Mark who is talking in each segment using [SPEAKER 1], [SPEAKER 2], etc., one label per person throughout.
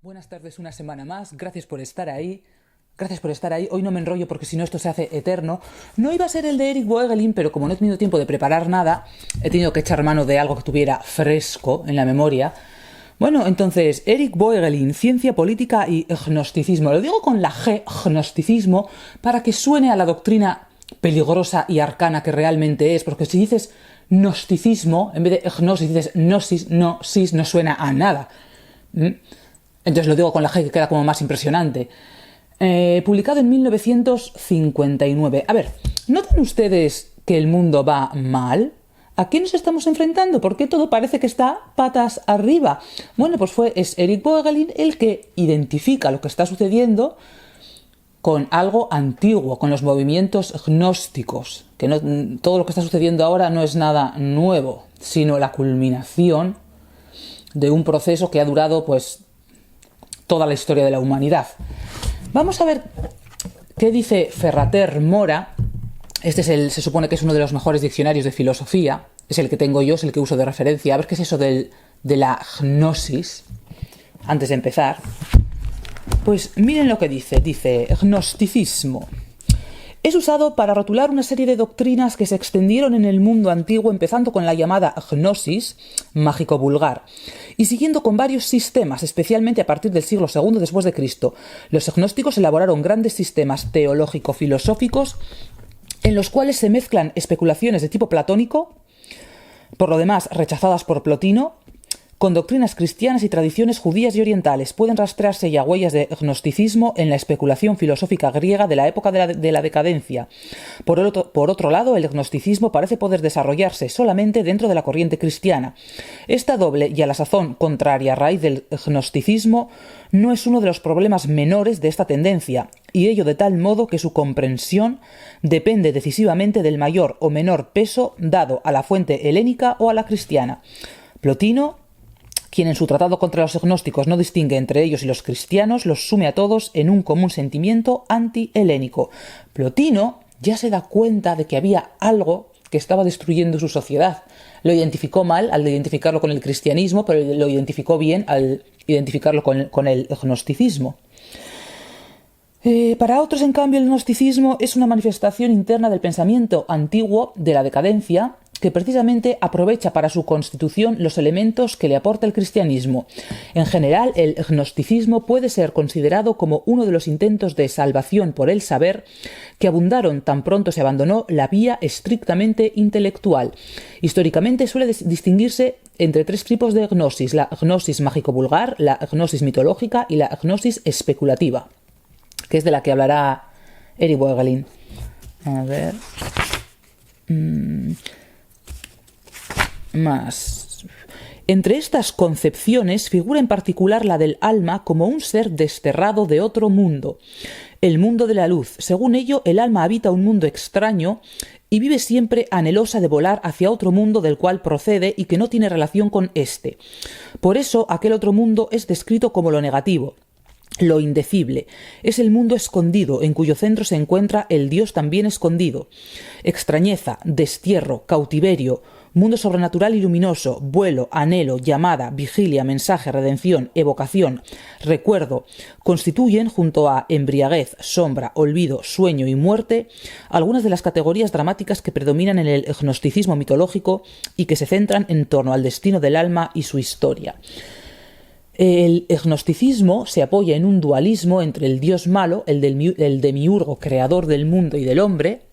[SPEAKER 1] Buenas tardes, una semana más. Gracias por estar ahí. Gracias por estar ahí. Hoy no me enrollo porque si no esto se hace eterno. No iba a ser el de Eric Voegelin, pero como no he tenido tiempo de preparar nada, he tenido que echar mano de algo que tuviera fresco en la memoria. Bueno, entonces, Eric Voegelin, Ciencia Política y Gnosticismo. Lo digo con la G, gnosticismo, para que suene a la doctrina peligrosa y arcana que realmente es, porque si dices gnosticismo, en vez de gnosis dices gnosis, no suena a nada. Entonces lo digo con la G, que queda como más impresionante. Publicado en 1959. A ver, ¿notan ustedes que el mundo va mal? ¿A qué nos estamos enfrentando? ¿Por qué todo parece que está patas arriba? Bueno, pues es Eric Voegelin el que identifica lo que está sucediendo con algo antiguo, con los movimientos gnósticos. Que todo lo que está sucediendo ahora no es nada nuevo, sino la culminación de un proceso que ha durado, toda la historia de la humanidad. Vamos a ver qué dice Ferrater Mora. Se supone que es uno de los mejores diccionarios de filosofía. Es el que tengo yo, es el que uso de referencia. A ver qué es eso de la gnosis. Antes de empezar, pues miren lo que dice. Dice, gnosticismo. Es usado para rotular una serie de doctrinas que se extendieron en el mundo antiguo, empezando con la llamada gnosis, mágico vulgar, y siguiendo con varios sistemas, especialmente a partir del siglo II después de Cristo. Los gnósticos elaboraron grandes sistemas teológico-filosóficos en los cuales se mezclan especulaciones de tipo platónico, por lo demás rechazadas por Plotino, con doctrinas cristianas y tradiciones judías y orientales. Pueden rastrearse ya huellas de gnosticismo en la especulación filosófica griega de la época de la decadencia. Por otro lado, el gnosticismo parece poder desarrollarse solamente dentro de la corriente cristiana. Esta doble y a la sazón contraria raíz del gnosticismo no es uno de los problemas menores de esta tendencia, y ello de tal modo que su comprensión depende decisivamente del mayor o menor peso dado a la fuente helénica o a la cristiana. Plotino, quien en su tratado contra los gnósticos no distingue entre ellos y los cristianos, los sume a todos en un común sentimiento anti-helénico. Plotino ya se da cuenta de que había algo que estaba destruyendo su sociedad. Lo identificó mal al identificarlo con el cristianismo, pero lo identificó bien al identificarlo con el gnosticismo. Para otros, en cambio, el gnosticismo es una manifestación interna del pensamiento antiguo de la decadencia, que precisamente aprovecha para su constitución los elementos que le aporta el cristianismo. En general, el gnosticismo puede ser considerado como uno de los intentos de salvación por el saber que abundaron tan pronto se abandonó la vía estrictamente intelectual. Históricamente suele distinguirse entre tres tipos de gnosis: la gnosis mágico-vulgar, la gnosis mitológica y la gnosis especulativa, que es de la que hablará Eric Voegelin. A ver. Más. Entre estas concepciones figura en particular la del alma como un ser desterrado de otro mundo, el mundo de la luz. Según ello, el alma habita un mundo extraño y vive siempre anhelosa de volar hacia otro mundo del cual procede y que no tiene relación con éste. Por eso, aquel otro mundo es descrito como lo negativo, lo indecible. Es el mundo escondido, en cuyo centro se encuentra el Dios también escondido. Extrañeza, destierro, cautiverio, mundo sobrenatural y luminoso, vuelo, anhelo, llamada, vigilia, mensaje, redención, evocación, recuerdo, constituyen, junto a embriaguez, sombra, olvido, sueño y muerte, algunas de las categorías dramáticas que predominan en el gnosticismo mitológico y que se centran en torno al destino del alma y su historia. El gnosticismo se apoya en un dualismo entre el dios malo, el demiurgo creador del mundo y del hombre,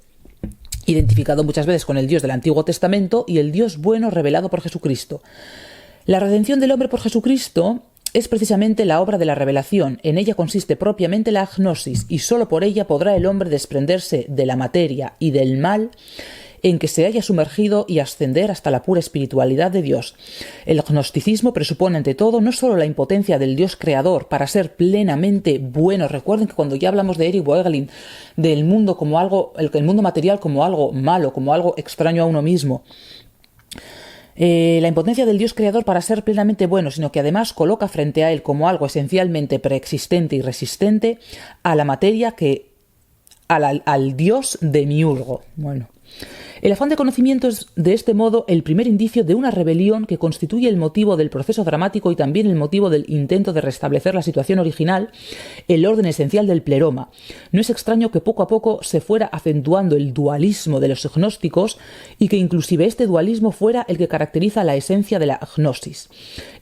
[SPEAKER 1] identificado muchas veces con el Dios del Antiguo Testamento, y el Dios bueno revelado por Jesucristo. La redención del hombre por Jesucristo es precisamente la obra de la revelación. En ella consiste propiamente la gnosis, y sólo por ella podrá el hombre desprenderse de la materia y del mal en que se haya sumergido y ascender hasta la pura espiritualidad de Dios. El gnosticismo presupone ante todo no solo la impotencia del Dios creador para ser plenamente bueno. Recuerden que cuando ya hablamos de Eric Voegelin, del mundo como algo, el mundo material como algo malo, como algo extraño a uno mismo, la impotencia del Dios creador para ser plenamente bueno, sino que además coloca frente a él como algo esencialmente preexistente y resistente a la materia al Dios demiurgo. Bueno, El afán de conocimiento es, de este modo, el primer indicio de una rebelión que constituye el motivo del proceso dramático y también el motivo del intento de restablecer la situación original, el orden esencial del pleroma. No es extraño que poco a poco se fuera acentuando el dualismo de los gnósticos y que inclusive este dualismo fuera el que caracteriza la esencia de la gnosis.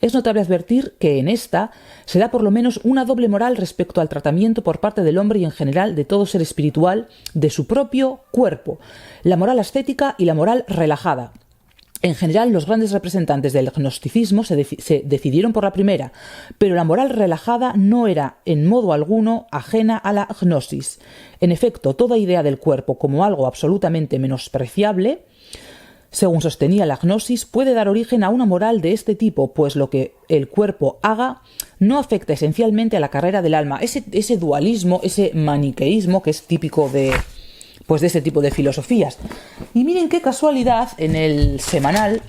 [SPEAKER 1] Es notable advertir que en esta se da por lo menos una doble moral respecto al tratamiento por parte del hombre y en general de todo ser espiritual de su propio cuerpo, la moral ascética y la moral relajada. En general, los grandes representantes del gnosticismo se decidieron por la primera, pero la moral relajada no era en modo alguno ajena a la gnosis. En efecto, toda idea del cuerpo como algo absolutamente menospreciable, según sostenía la gnosis, puede dar origen a una moral de este tipo, pues lo que el cuerpo haga no afecta esencialmente a la carrera del alma. Ese dualismo, ese maniqueísmo que es típico de ese tipo de filosofías. Y miren qué casualidad, en el semanal,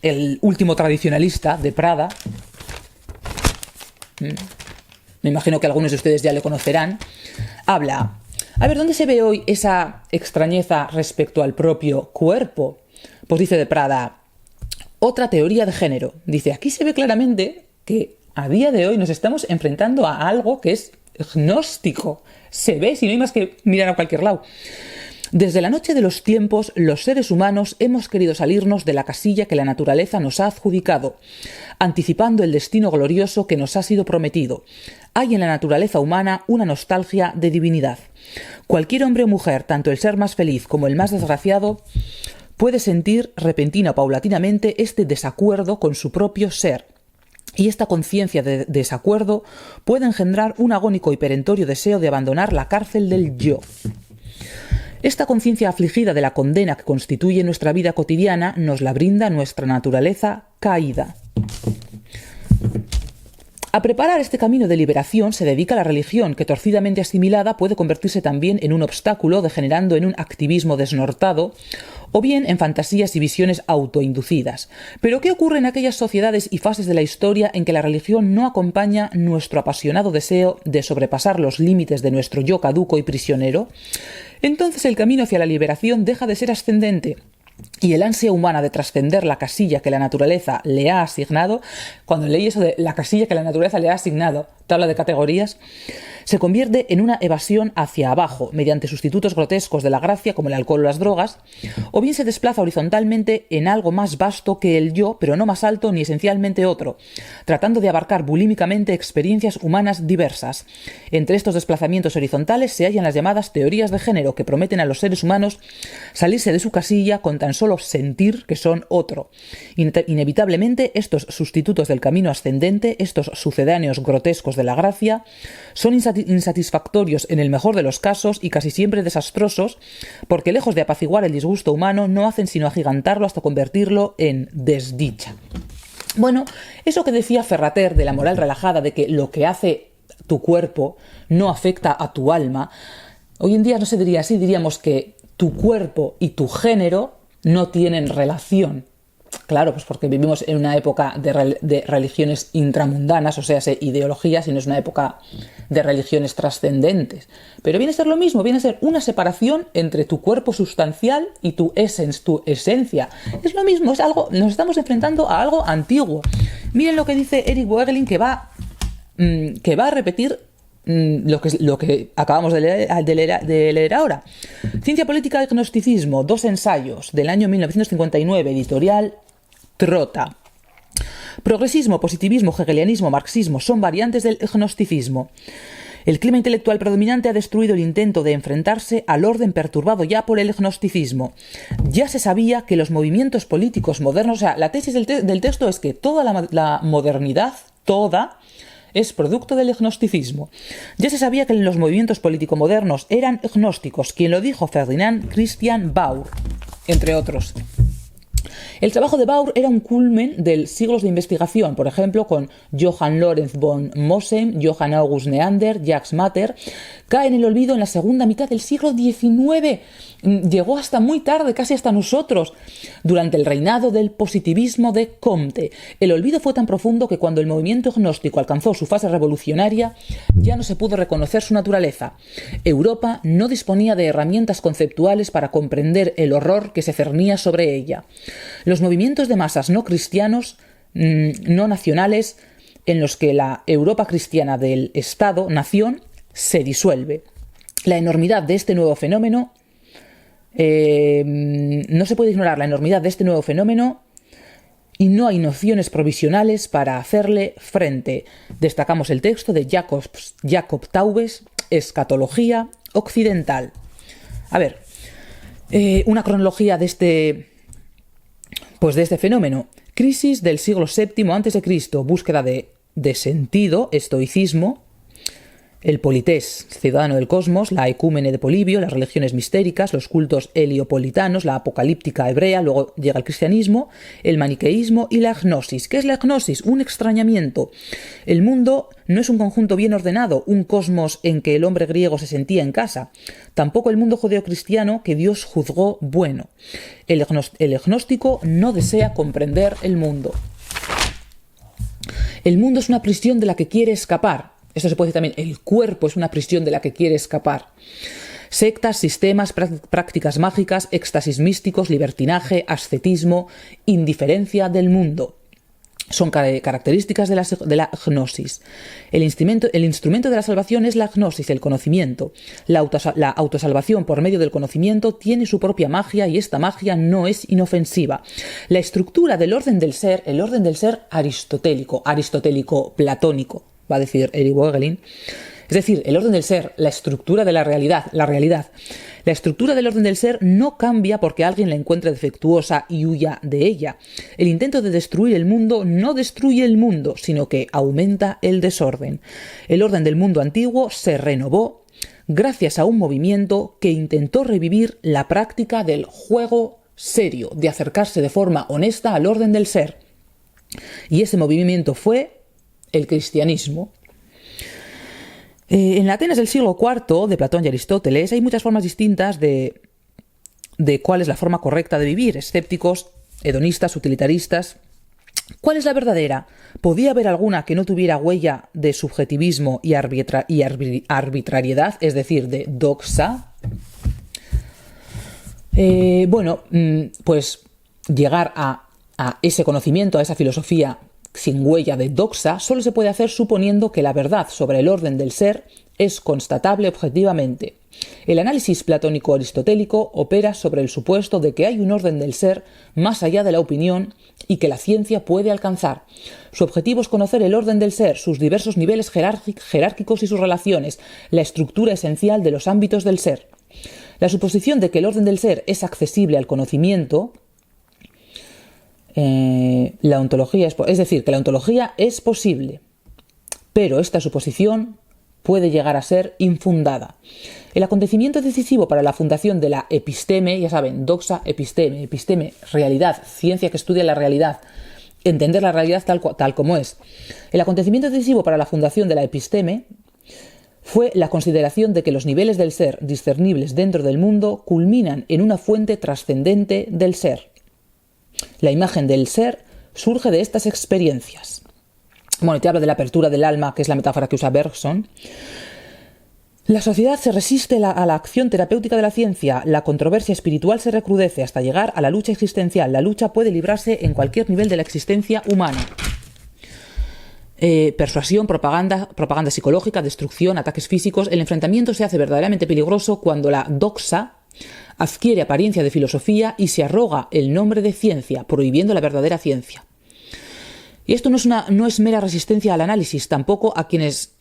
[SPEAKER 1] el último tradicionalista de Prada, me imagino que algunos de ustedes ya le conocerán, habla, a ver, ¿dónde se ve hoy esa extrañeza respecto al propio cuerpo? Pues dice de Prada, otra teoría de género. Dice, aquí se ve claramente que a día de hoy nos estamos enfrentando a algo que es gnóstico. Se ve, si no hay más que mirar a cualquier lado. Desde la noche de los tiempos, los seres humanos hemos querido salirnos de la casilla que la naturaleza nos ha adjudicado, anticipando el destino glorioso que nos ha sido prometido. Hay en la naturaleza humana una nostalgia de divinidad. Cualquier hombre o mujer, tanto el ser más feliz como el más desgraciado, puede sentir repentina o paulatinamente este desacuerdo con su propio ser. Y esta conciencia de desacuerdo puede engendrar un agónico y perentorio deseo de abandonar la cárcel del yo. Esta conciencia afligida de la condena que constituye nuestra vida cotidiana nos la brinda nuestra naturaleza caída. A preparar este camino de liberación se dedica la religión, que torcidamente asimilada puede convertirse también en un obstáculo, degenerando en un activismo desnortado, o bien en fantasías y visiones autoinducidas. Pero ¿qué ocurre en aquellas sociedades y fases de la historia en que la religión no acompaña nuestro apasionado deseo de sobrepasar los límites de nuestro yo caduco y prisionero? Entonces el camino hacia la liberación deja de ser ascendente, y el ansia humana de trascender la casilla que la naturaleza le ha asignado, cuando leí eso de la casilla que la naturaleza le ha asignado, tabla de categorías, se convierte en una evasión hacia abajo, mediante sustitutos grotescos de la gracia como el alcohol o las drogas, o bien se desplaza horizontalmente en algo más vasto que el yo, pero no más alto ni esencialmente otro, tratando de abarcar bulímicamente experiencias humanas diversas. Entre estos desplazamientos horizontales se hallan las llamadas teorías de género, que prometen a los seres humanos salirse de su casilla con tan solo sentir que son otro. Inevitablemente, estos sustitutos del camino ascendente, estos sucedáneos grotescos de la gracia, son insatisfactorios en el mejor de los casos y casi siempre desastrosos, porque lejos de apaciguar el disgusto humano, no hacen sino agigantarlo hasta convertirlo en desdicha. Bueno, eso que decía Ferrater de la moral relajada, de que lo que hace tu cuerpo no afecta a tu alma, hoy en día no se diría así, diríamos que tu cuerpo y tu género no tienen relación. Claro, pues porque vivimos en una época de religiones intramundanas, o sea, ideologías, y no es una época de religiones trascendentes. Pero viene a ser lo mismo, viene a ser una separación entre tu cuerpo sustancial y tu essence, tu esencia. Es lo mismo, es algo, nos estamos enfrentando a algo antiguo. Miren lo que dice Eric Voegelin, que va a repetir lo que acabamos de leer ahora. Ciencia política y gnosticismo, 2 ensayos, del año 1959, editorial Trota. Progresismo, positivismo, hegelianismo, marxismo son variantes del gnosticismo. El clima intelectual predominante ha destruido el intento de enfrentarse al orden perturbado ya por el gnosticismo. Ya se sabía que los movimientos políticos modernos, o sea, la tesis del texto es que toda la modernidad, toda, es producto del gnosticismo. Ya se sabía que los movimientos político-modernos eran gnósticos, quien lo dijo Ferdinand Christian Baur, entre otros. El trabajo de Baur era un culmen de siglos de investigación, por ejemplo, con Johann Lorenz von Mosen, Johann August Neander, Jacques Matter. Cae en el olvido en la segunda mitad del siglo XIX. llegó hasta muy tarde, casi hasta nosotros, durante el reinado del positivismo de Comte. El olvido fue tan profundo que cuando el movimiento gnóstico alcanzó su fase revolucionaria, ya no se pudo reconocer su naturaleza. Europa no disponía de herramientas conceptuales para comprender el horror que se cernía sobre ella. Los movimientos de masas no cristianos, no nacionales, en los que la Europa cristiana del Estado-nación se disuelve. La enormidad de este nuevo fenómeno no se puede ignorar la enormidad de este nuevo fenómeno y no hay nociones provisionales para hacerle frente. Destacamos el texto de Jacob Taubes, Escatología Occidental. A ver, una cronología de este fenómeno. Crisis del siglo VII a.C., búsqueda de sentido, estoicismo, el polités, ciudadano del cosmos, la ecúmene de Polibio, las religiones mistéricas, los cultos heliopolitanos, la apocalíptica hebrea, luego llega el cristianismo, el maniqueísmo y la gnosis. ¿Qué es la gnosis? Un extrañamiento. El mundo no es un conjunto bien ordenado, un cosmos en que el hombre griego se sentía en casa. Tampoco el mundo judeocristiano que Dios juzgó bueno. El gnóstico no desea comprender el mundo. El mundo es una prisión de la que quiere escapar. Esto se puede decir también, el cuerpo es una prisión de la que quiere escapar. Sectas, sistemas, prácticas mágicas, éxtasis místicos, libertinaje, ascetismo, indiferencia del mundo. Son características de la gnosis. El instrumento de la salvación es la gnosis, el conocimiento. La autosalvación por medio del conocimiento tiene su propia magia y esta magia no es inofensiva. La estructura del orden del ser, el orden del ser aristotélico-platónico, va a decir Eric Voegelin. Es decir, el orden del ser, la estructura de la realidad. La estructura del orden del ser no cambia porque alguien la encuentre defectuosa y huya de ella. El intento de destruir el mundo no destruye el mundo, sino que aumenta el desorden. El orden del mundo antiguo se renovó gracias a un movimiento que intentó revivir la práctica del juego serio, de acercarse de forma honesta al orden del ser. Y ese movimiento fue el cristianismo. En la Atenas del siglo IV, de Platón y Aristóteles, hay muchas formas distintas de cuál es la forma correcta de vivir. Escépticos, hedonistas, utilitaristas. ¿Cuál es la verdadera? ¿Podía haber alguna que no tuviera huella de subjetivismo y arbitrariedad, es decir, de doxa? Pues llegar a ese conocimiento, a esa filosofía sin huella de doxa, solo se puede hacer suponiendo que la verdad sobre el orden del ser es constatable objetivamente. El análisis platónico-aristotélico opera sobre el supuesto de que hay un orden del ser más allá de la opinión y que la ciencia puede alcanzar. Su objetivo es conocer el orden del ser, sus diversos niveles jerárquicos y sus relaciones, la estructura esencial de los ámbitos del ser. La suposición de que el orden del ser es accesible al conocimiento, la ontología es decir, que la ontología es posible, pero esta suposición puede llegar a ser infundada. El acontecimiento decisivo para la fundación de la episteme, ya saben, doxa episteme, realidad, ciencia que estudia la realidad, entender la realidad tal como es. El acontecimiento decisivo para la fundación de la episteme fue la consideración de que los niveles del ser discernibles dentro del mundo culminan en una fuente trascendente del ser. La imagen del ser surge de estas experiencias. Bueno, te habla de la apertura del alma, que es la metáfora que usa Bergson. La sociedad se resiste a la acción terapéutica de la ciencia. La controversia espiritual se recrudece hasta llegar a la lucha existencial. La lucha puede librarse en cualquier nivel de la existencia humana. Persuasión, propaganda psicológica, destrucción, ataques físicos. El enfrentamiento se hace verdaderamente peligroso cuando la doxa adquiere apariencia de filosofía y se arroga el nombre de ciencia, prohibiendo la verdadera ciencia. Y esto no es mera resistencia al análisis, tampoco a quienes...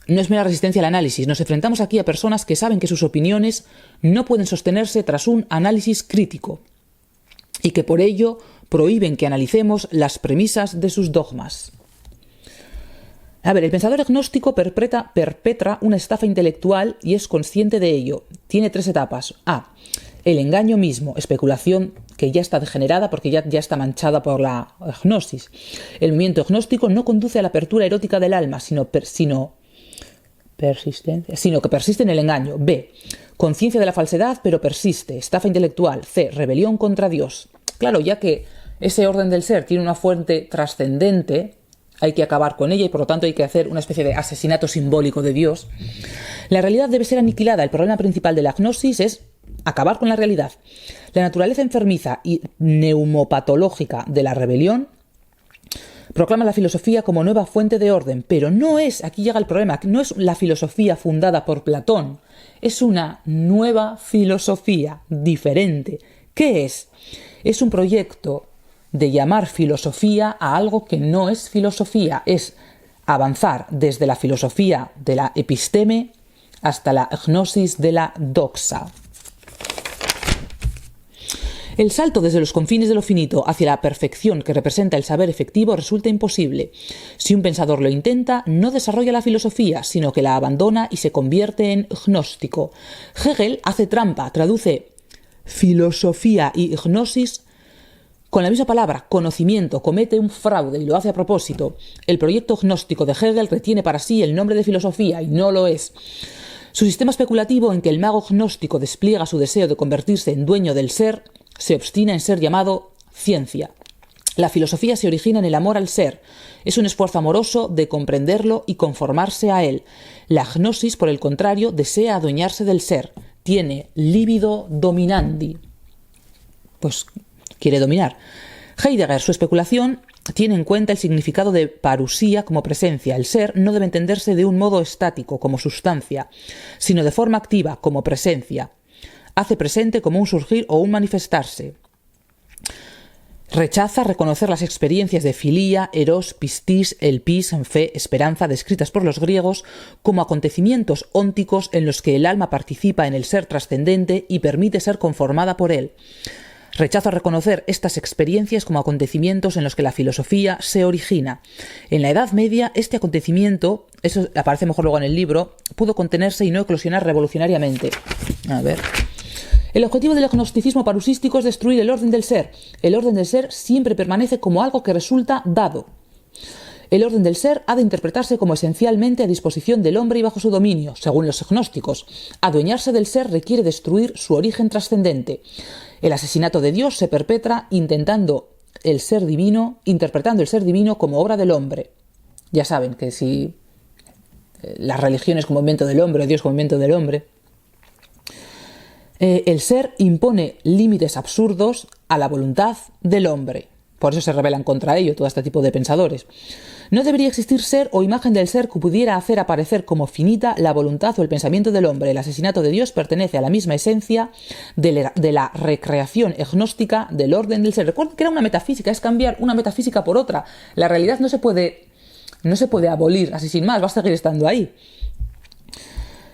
[SPEAKER 1] No es mera resistencia al análisis. Nos enfrentamos aquí a personas que saben que sus opiniones no pueden sostenerse tras un análisis crítico y que por ello prohíben que analicemos las premisas de sus dogmas. A ver, el pensador agnóstico perpetra una estafa intelectual y es consciente de ello. Tiene 3 etapas. A. El engaño mismo, especulación que ya está degenerada porque ya está manchada por la gnosis. El movimiento agnóstico no conduce a la apertura erótica del alma, sino persistencia, sino que persiste en el engaño. B, conciencia de la falsedad, pero persiste. Estafa intelectual. C, rebelión contra Dios. Claro, ya que ese orden del ser tiene una fuente trascendente, hay que acabar con ella y por lo tanto hay que hacer una especie de asesinato simbólico de Dios. La realidad debe ser aniquilada. El problema principal de la gnosis es acabar con la realidad. La naturaleza enfermiza y neumopatológica de la rebelión proclama la filosofía como nueva fuente de orden, pero no es, aquí llega el problema, no es la filosofía fundada por Platón, es una nueva filosofía diferente. ¿Qué es? Es un proyecto de llamar filosofía a algo que no es filosofía, es avanzar desde la filosofía de la episteme hasta la gnosis de la doxa. El salto desde los confines de lo finito hacia la perfección que representa el saber efectivo resulta imposible. Si un pensador lo intenta, no desarrolla la filosofía, sino que la abandona y se convierte en gnóstico. Hegel hace trampa, traduce filosofía y gnosis con la misma palabra, conocimiento, comete un fraude y lo hace a propósito. El proyecto gnóstico de Hegel retiene para sí el nombre de filosofía y no lo es. Su sistema especulativo en que el mago gnóstico despliega su deseo de convertirse en dueño del ser se obstina en ser llamado ciencia. La filosofía se origina en el amor al ser. Es un esfuerzo amoroso de comprenderlo y conformarse a él. La gnosis, por el contrario, desea adueñarse del ser. Tiene libido dominandi. Pues quiere dominar. Heidegger, su especulación, tiene en cuenta el significado de parusía como presencia. El ser no debe entenderse de un modo estático, como sustancia, sino de forma activa, como presencia. Hace presente como un surgir o un manifestarse. Rechaza reconocer las experiencias de filía, eros, pistis, elpis, fe, esperanza, descritas por los griegos, como acontecimientos ónticos en los que el alma participa en el ser trascendente y permite ser conformada por él. Rechazo reconocer estas experiencias como acontecimientos en los que la filosofía se origina. En la Edad Media, este acontecimiento, eso aparece mejor luego en el libro, pudo contenerse y no eclosionar revolucionariamente. A ver. El objetivo del gnosticismo parusístico es destruir el orden del ser. El orden del ser siempre permanece como algo que resulta dado. El orden del ser ha de interpretarse como esencialmente a disposición del hombre y bajo su dominio, según los gnósticos. Adueñarse del ser requiere destruir su origen trascendente. El asesinato de Dios se perpetra interpretando el ser divino como obra del hombre. Ya saben que si las religiones como invento del hombre, o Dios como invento del hombre, el ser impone límites absurdos a la voluntad del hombre. Por eso se rebelan contra ello todo este tipo de pensadores. No debería existir ser o imagen del ser que pudiera hacer aparecer como finita la voluntad o el pensamiento del hombre. El asesinato de Dios pertenece a la misma esencia de la recreación gnóstica del orden del ser. Recuerden que era una metafísica, es cambiar una metafísica por otra. La realidad no se puede abolir así sin más, va a seguir estando ahí.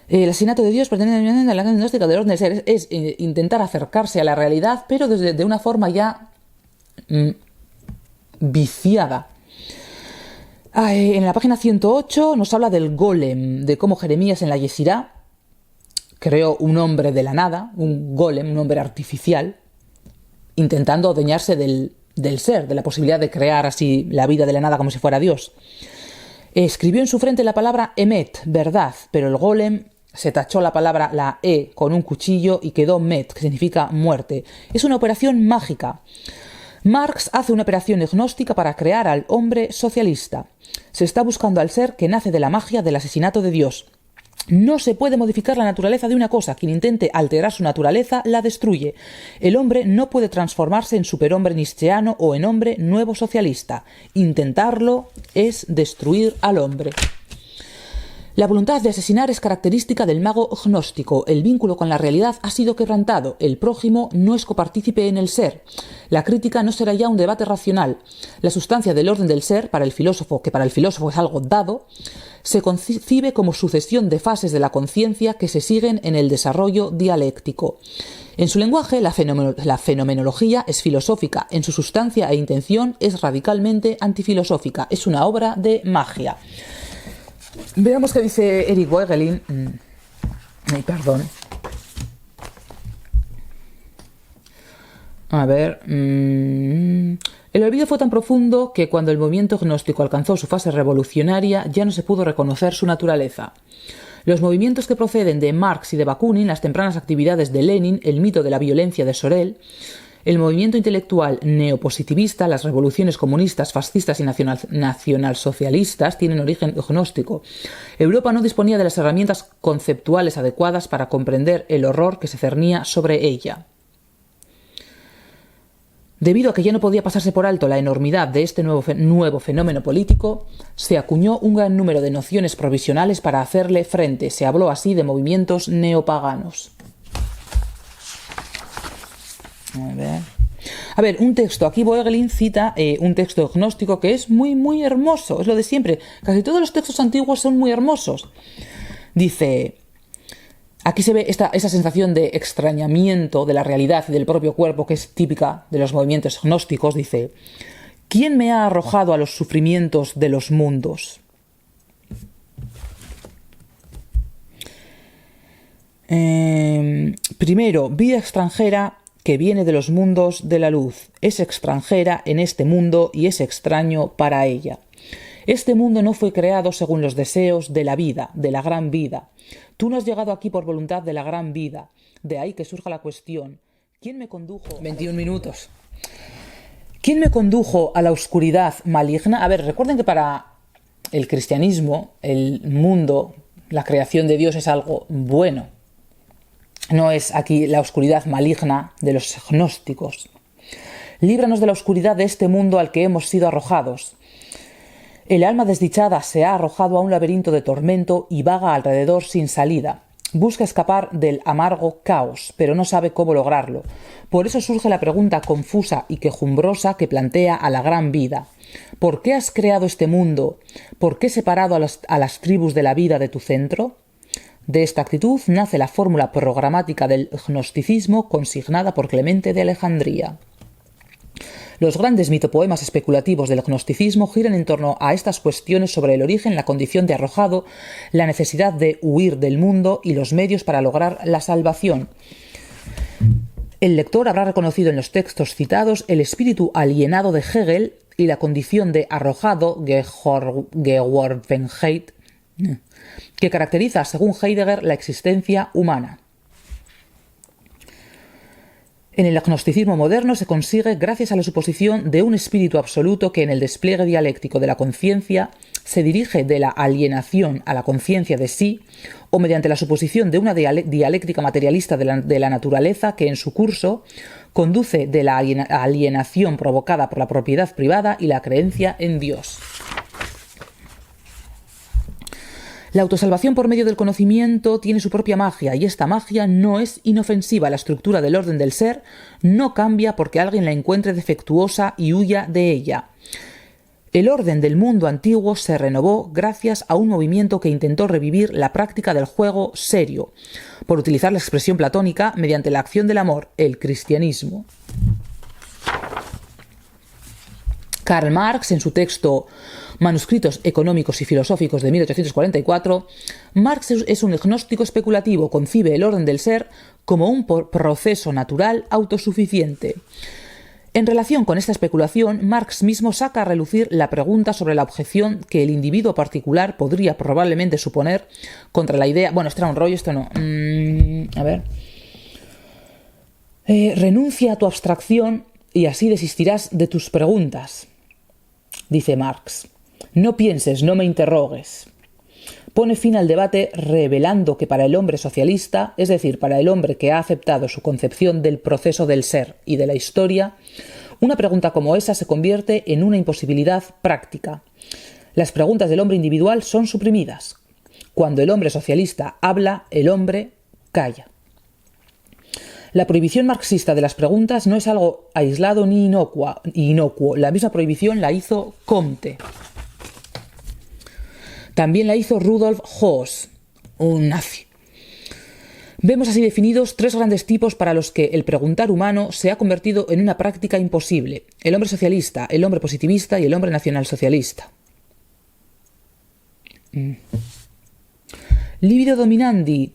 [SPEAKER 1] El asesinato de Dios pertenece a la gnóstica del orden del ser. Es intentar acercarse a la realidad, pero de una forma ya viciada. En la página 108 nos habla del golem, de cómo Jeremías en la Yeshirá creó un hombre de la nada, un golem, un hombre artificial, intentando adueñarse del ser, de la posibilidad de crear así la vida de la nada como si fuera Dios. Escribió en su frente la palabra emet, verdad, pero el golem se tachó la palabra, la E, con un cuchillo y quedó met, que significa muerte. Es una operación mágica. Marx hace una operación gnóstica para crear al hombre socialista. Se está buscando al ser que nace de la magia del asesinato de Dios. No se puede modificar la naturaleza de una cosa. Quien intente alterar su naturaleza la destruye. El hombre no puede transformarse en superhombre nietzscheano o en hombre nuevo socialista. Intentarlo es destruir al hombre. La voluntad de asesinar es característica del mago gnóstico. El vínculo con la realidad ha sido quebrantado. El prójimo no es copartícipe en el ser. La crítica no será ya un debate racional. La sustancia del orden del ser, para el filósofo, que para el filósofo es algo dado, se concibe como sucesión de fases de la conciencia que se siguen en el desarrollo dialéctico. En su lenguaje, la fenomenología es filosófica. En su sustancia e intención es radicalmente antifilosófica. Es una obra de magia. Veamos qué dice Eric Voegelin. A ver. El olvido fue tan profundo que cuando el movimiento gnóstico alcanzó su fase revolucionaria ya no se pudo reconocer su naturaleza. Los movimientos que proceden de Marx y de Bakunin, las tempranas actividades de Lenin, el mito de la violencia de Sorel, el movimiento intelectual neopositivista, las revoluciones comunistas, fascistas y nacionalsocialistas tienen origen gnóstico. Europa no disponía de las herramientas conceptuales adecuadas para comprender el horror que se cernía sobre ella. Debido a que ya no podía pasarse por alto la enormidad de este nuevo fenómeno político, se acuñó un gran número de nociones provisionales para hacerle frente. Se habló así de movimientos neopaganos. A ver, un texto. Aquí Voegelin cita un texto gnóstico que es muy hermoso. Es lo de siempre. Casi todos los textos antiguos son muy hermosos. Dice... Aquí se ve esa sensación de extrañamiento de la realidad y del propio cuerpo que es típica de los movimientos gnósticos. Dice, ¿quién me ha arrojado a los sufrimientos de los mundos? Primero, vida extranjera que viene de los mundos de la luz. Es extranjera en este mundo y es extraño para ella. Este mundo no fue creado según los deseos de la vida, de la gran vida. Tú no has llegado aquí por voluntad de la gran vida. De ahí que surja la cuestión. ¿Quién me condujo? 21 minutos. ¿Quién me condujo a la oscuridad maligna? A ver, recuerden que para el cristianismo, el mundo, la creación de Dios es algo bueno. No es aquí la oscuridad maligna de los gnósticos. Líbranos de la oscuridad de este mundo al que hemos sido arrojados. El alma desdichada se ha arrojado a un laberinto de tormento y vaga alrededor sin salida. Busca escapar del amargo caos, pero no sabe cómo lograrlo. Por eso surge la pregunta confusa y quejumbrosa que plantea a la gran vida. ¿Por qué has creado este mundo? ¿Por qué separado a las tribus de la vida de tu centro? De esta actitud nace la fórmula programática del gnosticismo consignada por Clemente de Alejandría. Los grandes mitopoemas especulativos del gnosticismo giran en torno a estas cuestiones sobre el origen, la condición de arrojado, la necesidad de huir del mundo y los medios para lograr la salvación. El lector habrá reconocido en los textos citados el espíritu alienado de Hegel y la condición de arrojado, Geworfenheit, que caracteriza, según Heidegger, la existencia humana. En el agnosticismo moderno se consigue gracias a la suposición de un espíritu absoluto que en el despliegue dialéctico de la conciencia se dirige de la alienación a la conciencia de sí o mediante la suposición de una dialéctica materialista de la naturaleza que en su curso conduce de la alienación provocada por la propiedad privada y la creencia en Dios. La autosalvación por medio del conocimiento tiene su propia magia y esta magia no es inofensiva. La estructura del orden del ser no cambia porque alguien la encuentre defectuosa y huya de ella. El orden del mundo antiguo se renovó gracias a un movimiento que intentó revivir la práctica del juego serio, por utilizar la expresión platónica mediante la acción del amor, el cristianismo. Karl Marx, en su texto Manuscritos económicos y filosóficos de 1844, Marx es un gnóstico especulativo, concibe el orden del ser como un proceso natural autosuficiente. En relación con esta especulación, Marx mismo saca a relucir la pregunta sobre la objeción que el individuo particular podría probablemente suponer contra la idea... Bueno, esto era un rollo, esto no. Renuncia a tu abstracción y así desistirás de tus preguntas, dice Marx. No pienses, no me interrogues. Pone fin al debate revelando que para el hombre socialista, es decir, para el hombre que ha aceptado su concepción del proceso del ser y de la historia, una pregunta como esa se convierte en una imposibilidad práctica. Las preguntas del hombre individual son suprimidas. Cuando el hombre socialista habla, el hombre calla. La prohibición marxista de las preguntas no es algo aislado ni inocuo. La misma prohibición la hizo Comte. También la hizo Rudolf Höss, un nazi. Vemos así definidos tres grandes tipos para los que el preguntar humano se ha convertido en una práctica imposible: el hombre socialista, el hombre positivista y el hombre nacionalsocialista. Libido dominandi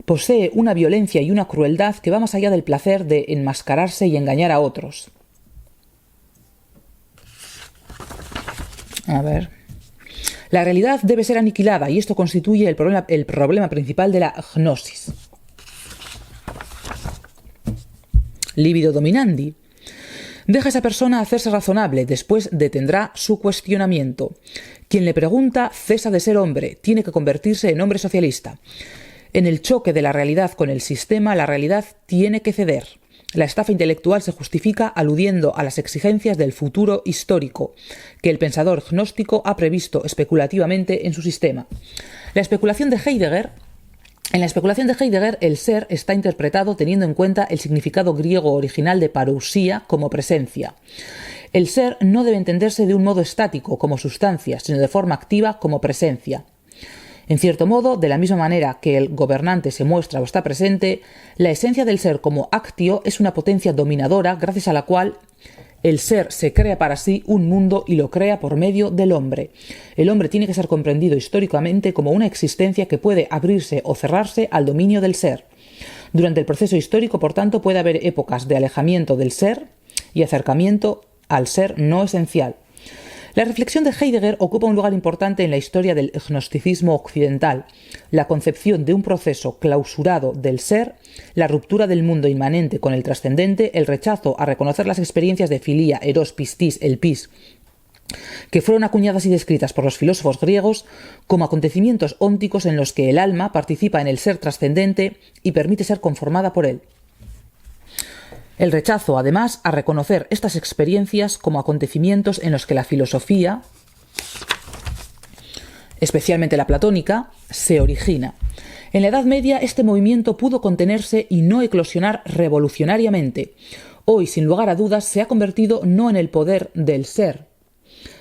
[SPEAKER 1] posee una violencia y una crueldad que va más allá del placer de enmascararse y engañar a otros. La realidad debe ser aniquilada y esto constituye el problema principal de la gnosis. Libido dominandi. Deja a esa persona hacerse razonable, después detendrá su cuestionamiento. Quien le pregunta cesa de ser hombre, tiene que convertirse en hombre socialista. En el choque de la realidad con el sistema, la realidad tiene que ceder. La estafa intelectual se justifica aludiendo a las exigencias del futuro histórico, que el pensador gnóstico ha previsto especulativamente en su sistema. En la especulación de Heidegger, el ser está interpretado teniendo en cuenta el significado griego original de parousia como presencia. El ser no debe entenderse de un modo estático, como sustancia, sino de forma activa, como presencia. En cierto modo, de la misma manera que el gobernante se muestra o está presente, la esencia del ser como actio es una potencia dominadora gracias a la cual el ser se crea para sí un mundo y lo crea por medio del hombre. El hombre tiene que ser comprendido históricamente como una existencia que puede abrirse o cerrarse al dominio del ser. Durante el proceso histórico, por tanto, puede haber épocas de alejamiento del ser y acercamiento al ser no esencial. La reflexión de Heidegger ocupa un lugar importante en la historia del gnosticismo occidental. La concepción de un proceso clausurado del ser, la ruptura del mundo inmanente con el trascendente, el rechazo a reconocer las experiencias de filía, eros, pistis, elpis, que fueron acuñadas y descritas por los filósofos griegos como acontecimientos ónticos en los que el alma participa en el ser trascendente y permite ser conformada por él. El rechazo, además, a reconocer estas experiencias como acontecimientos en los que la filosofía, especialmente la platónica, se origina. En la Edad Media este movimiento pudo contenerse y no eclosionar revolucionariamente. Hoy, sin lugar a dudas, se ha convertido no en el poder del ser,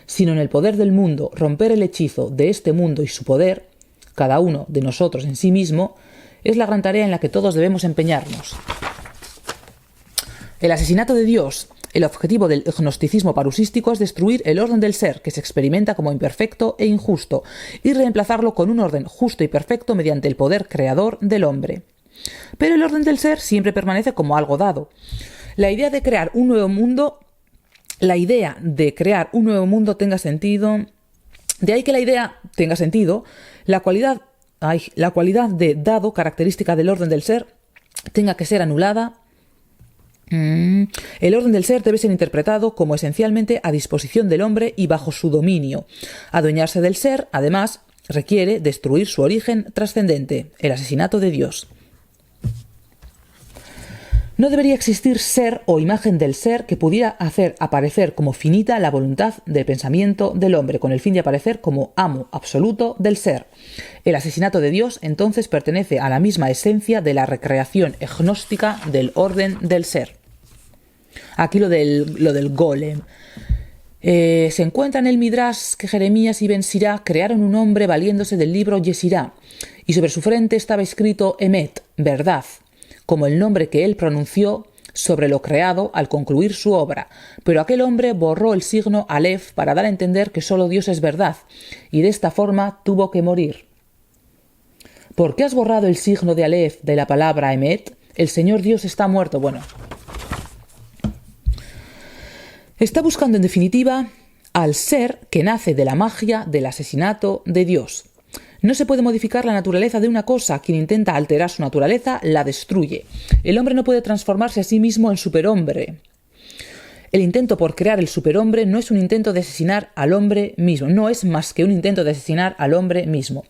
[SPEAKER 1] sino en el poder del mundo. Romper el hechizo de este mundo y su poder, cada uno de nosotros en sí mismo, es la gran tarea en la que todos debemos empeñarnos. El asesinato de Dios. El objetivo del gnosticismo parusístico es destruir el orden del ser, que se experimenta como imperfecto e injusto, y reemplazarlo con un orden justo y perfecto mediante el poder creador del hombre. Pero el orden del ser siempre permanece como algo dado. La idea de crear un nuevo mundo tenga sentido. De ahí que la idea tenga sentido, la cualidad de dado, característica del orden del ser, tenga que ser anulada. El orden del ser debe ser interpretado como esencialmente a disposición del hombre y bajo su dominio. Adueñarse del ser, además, requiere destruir su origen trascendente, el asesinato de Dios. No debería existir ser o imagen del ser que pudiera hacer aparecer como finita la voluntad del pensamiento del hombre, con el fin de aparecer como amo absoluto del ser. El asesinato de Dios, entonces, pertenece a la misma esencia de la recreación gnóstica del orden del ser. Aquí lo del golem. Se encuentra en el Midrash que Jeremías y Ben Sirá crearon un hombre valiéndose del libro Yesirá, y sobre su frente estaba escrito Emet, verdad, como el nombre que él pronunció sobre lo creado al concluir su obra. Pero aquel hombre borró el signo Aleph para dar a entender que solo Dios es verdad, y de esta forma tuvo que morir. ¿Por qué has borrado el signo de Aleph de la palabra Emet? El Señor Dios está muerto. Bueno, está buscando en definitiva al ser que nace de la magia del asesinato de Dios. No se puede modificar la naturaleza de una cosa. Quien intenta alterar su naturaleza la destruye. El hombre no puede transformarse a sí mismo en superhombre. El intento por crear el superhombre no es un intento de asesinar al hombre mismo. No es más que un intento de asesinar al hombre mismo.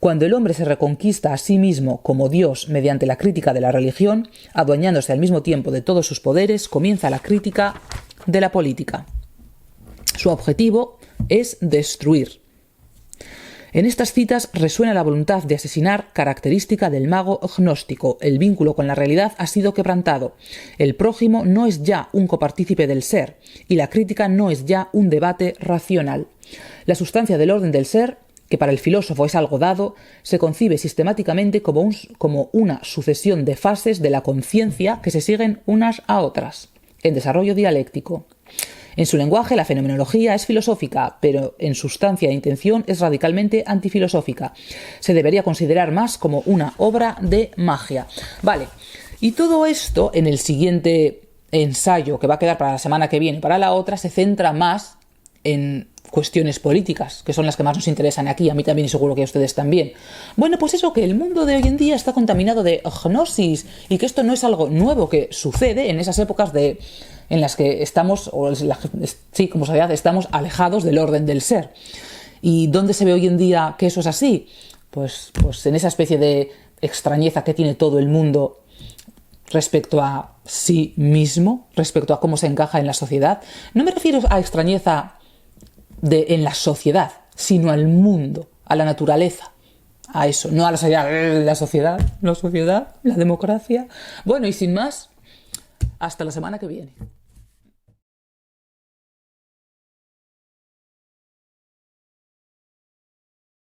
[SPEAKER 1] Cuando el hombre se reconquista a sí mismo como Dios mediante la crítica de la religión, adueñándose al mismo tiempo de todos sus poderes, comienza la crítica de la política. Su objetivo es destruir. En estas citas resuena la voluntad de asesinar, característica del mago gnóstico. El vínculo con la realidad ha sido quebrantado. El prójimo no es ya un copartícipe del ser, y la crítica no es ya un debate racional. La sustancia del orden del ser, que para el filósofo es algo dado, se concibe sistemáticamente como una sucesión de fases de la conciencia que se siguen unas a otras, en desarrollo dialéctico. En su lenguaje, la fenomenología es filosófica, pero en sustancia e intención es radicalmente antifilosófica. Se debería considerar más como una obra de magia. Vale, y todo esto en el siguiente ensayo, que va a quedar para la semana que viene y para la otra, se centra más en cuestiones políticas, que son las que más nos interesan aquí, a mí también y seguro que a ustedes también. Bueno, pues eso, que el mundo de hoy en día está contaminado de gnosis y que esto no es algo nuevo que sucede en esas épocas en las que estamos, como sociedad, estamos alejados del orden del ser. ¿Y dónde se ve hoy en día que eso es así? Pues en esa especie de extrañeza que tiene todo el mundo respecto a sí mismo, respecto a cómo se encaja en la sociedad. No me refiero a extrañeza en la sociedad, sino al mundo, a la naturaleza, a eso, no a la sociedad, la democracia. Bueno, y sin más, hasta la semana que viene.